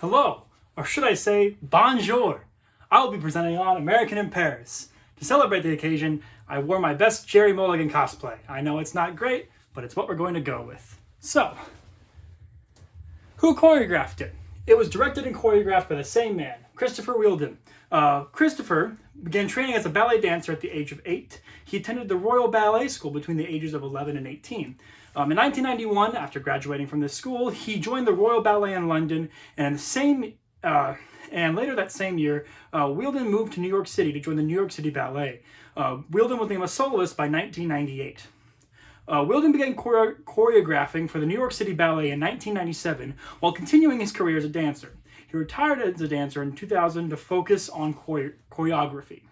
Hello, or should I say bonjour. I will be presenting on American in Paris. To celebrate the occasion, I wore my best Jerry Mulligan cosplay. I know it's not great, but it's what we're going to go with. So, who choreographed it? It was directed and choreographed by the same man, Christopher Wheeldon. Christopher began training as a ballet dancer at the age of 8. He attended the Royal Ballet School between the ages of 11 and 18. In 1991, after graduating from this school, he joined the Royal Ballet in London, and later that same year, Wheeldon moved to New York City to join the New York City Ballet. Wheeldon was named a soloist by 1998. Wheeldon began choreographing for the New York City Ballet in 1997 while continuing his career as a dancer. He retired as a dancer in 2000 to focus on choreography.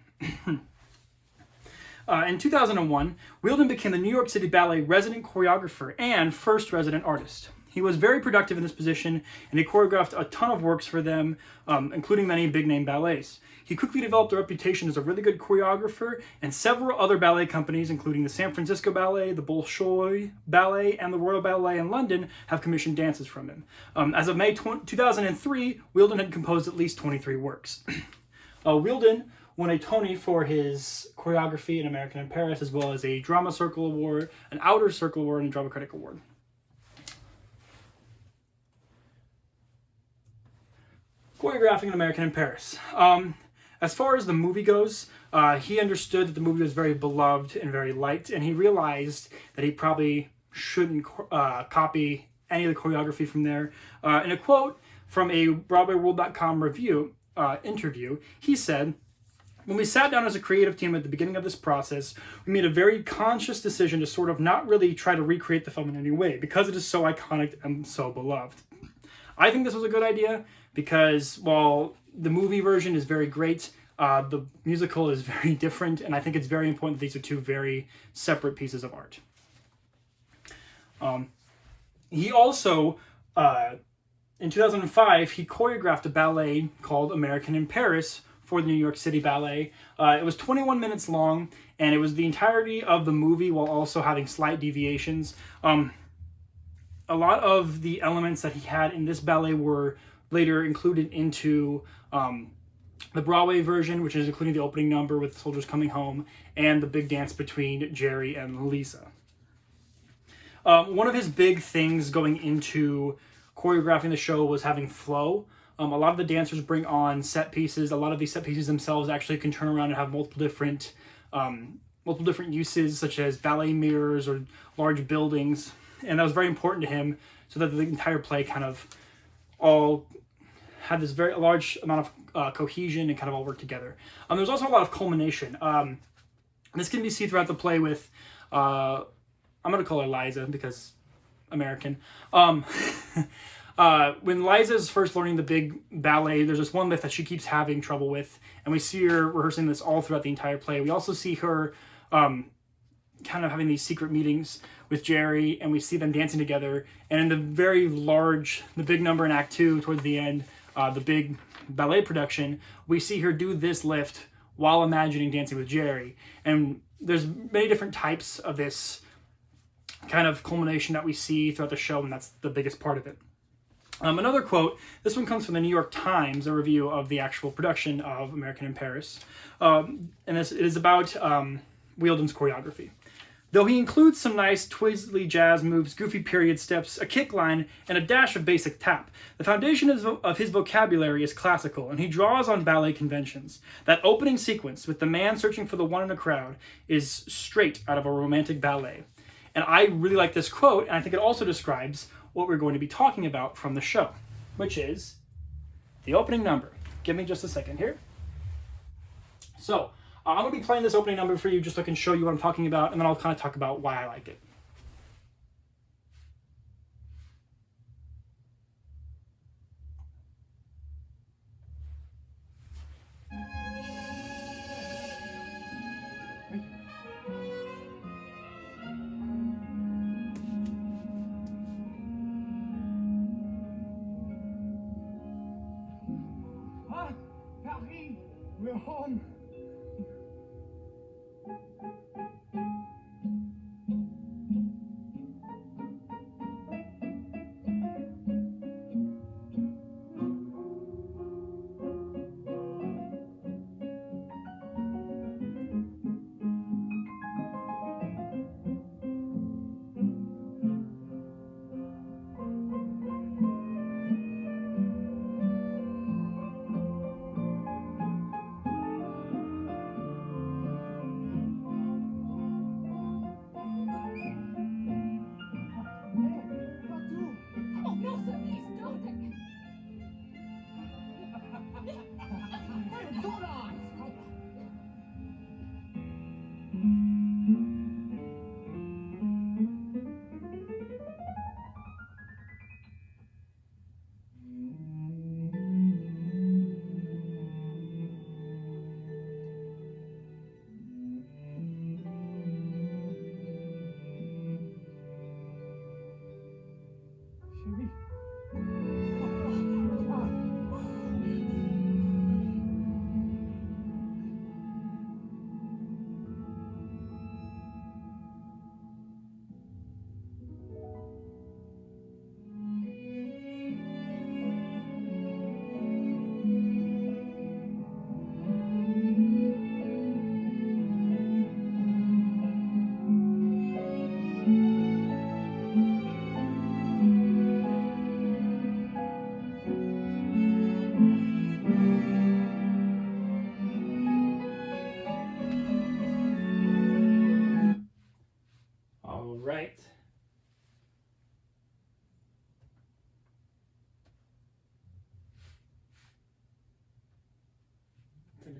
In 2001, Wheeldon became the New York City Ballet resident choreographer and first resident artist. He was very productive in this position, and he choreographed a ton of works for them, including many big-name ballets. He quickly developed a reputation as a really good choreographer, and several other ballet companies, including the San Francisco Ballet, the Bolshoi Ballet, and the Royal Ballet in London, have commissioned dances from him. As of May 2003, Wheeldon had composed at least 23 works. Wheeldon won a Tony for his choreography in American in Paris, as well as a Drama Circle Award, an Outer Circle Award, and a Drama Critic Award. Choreographing an American in Paris. As far as the movie goes, he understood that the movie was very beloved and very liked, and he realized that he probably shouldn't copy any of the choreography from there. In a quote from a BroadwayWorld.com interview, he said, "When we sat down as a creative team at the beginning of this process, we made a very conscious decision to sort of not really try to recreate the film in any way, because it is so iconic and so beloved." I think this was a good idea, because while the movie version is very great, the musical is very different, and I think it's very important that these are two very separate pieces of art. He also, in 2005, he choreographed a ballet called American in Paris for the New York City Ballet. It was 21 minutes long, and it was the entirety of the movie while also having slight deviations. A lot of the elements that he had in this ballet were later included into the Broadway version, which is including the opening number with the soldiers coming home and the big dance between Jerry and Lisa. One of his big things going into choreographing the show was having flow. A lot of the dancers bring on set pieces. A lot of these set pieces themselves actually can turn around and have multiple different uses, such as ballet mirrors or large buildings. And that was very important to him, so that the entire play kind of all had this very large amount of cohesion and kind of all worked together. There was also a lot of culmination. This can be seen throughout the play with, I'm going to call her Liza because American. When Liza's first learning the big ballet, there's this one lift that she keeps having trouble with, and we see her rehearsing this all throughout the entire play. We also see her kind of having these secret meetings with Jerry, and we see them dancing together. And in the big number in Act 2 towards the end, the big ballet production, we see her do this lift while imagining dancing with Jerry. And there's many different types of this kind of culmination that we see throughout the show, and that's the biggest part of it. Another quote, this one comes from the New York Times, a review of the actual production of American in Paris. And it is about Wheeldon's choreography. Though he includes some nice twizzly jazz moves, goofy period steps, a kick line, and a dash of basic tap, the foundation of his vocabulary is classical, and he draws on ballet conventions. That opening sequence with the man searching for the one in a crowd is straight out of a romantic ballet. And I really like this quote, and I think it also describes what we're going to be talking about from the show, which is the opening number. Give me just a second here. So, I'm going to be playing this opening number for you just so I can show you what I'm talking about, and then I'll kind of talk about why I like it. Paris, we're home.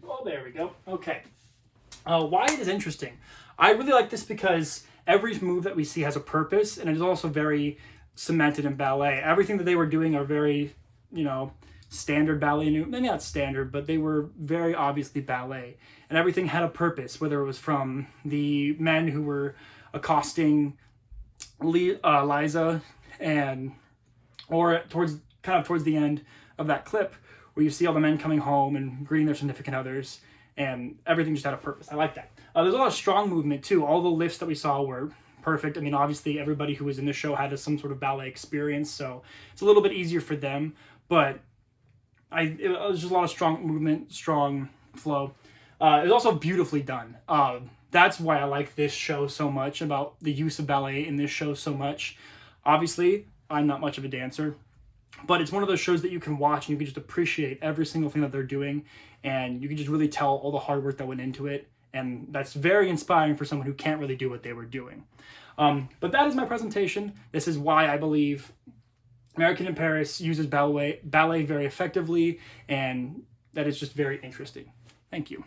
Oh, there we go. Okay. Why it is interesting. I really like this because every move that we see has a purpose, and it is also very cemented in ballet. Everything that they were doing are very, standard ballet. Maybe not standard, but they were very obviously ballet. And everything had a purpose, whether it was from the men who were accosting Liza, or towards the end of that clip, where you see all the men coming home and greeting their significant others, and everything just had a purpose. I like that. There's a lot of strong movement too. All the lifts that we saw were perfect. I mean, obviously everybody who was in the show had some sort of ballet experience, so it's a little bit easier for them, but it was just a lot of strong movement, strong flow. It was also beautifully done. That's why I like this show so much, about the use of ballet in this show so much. Obviously, I'm not much of a dancer, but it's one of those shows that you can watch and you can just appreciate every single thing that they're doing, and you can just really tell all the hard work that went into it, and that's very inspiring for someone who can't really do what they were doing. But that is my presentation. This is why I believe American in Paris uses ballet very effectively, and that is just very interesting. Thank you.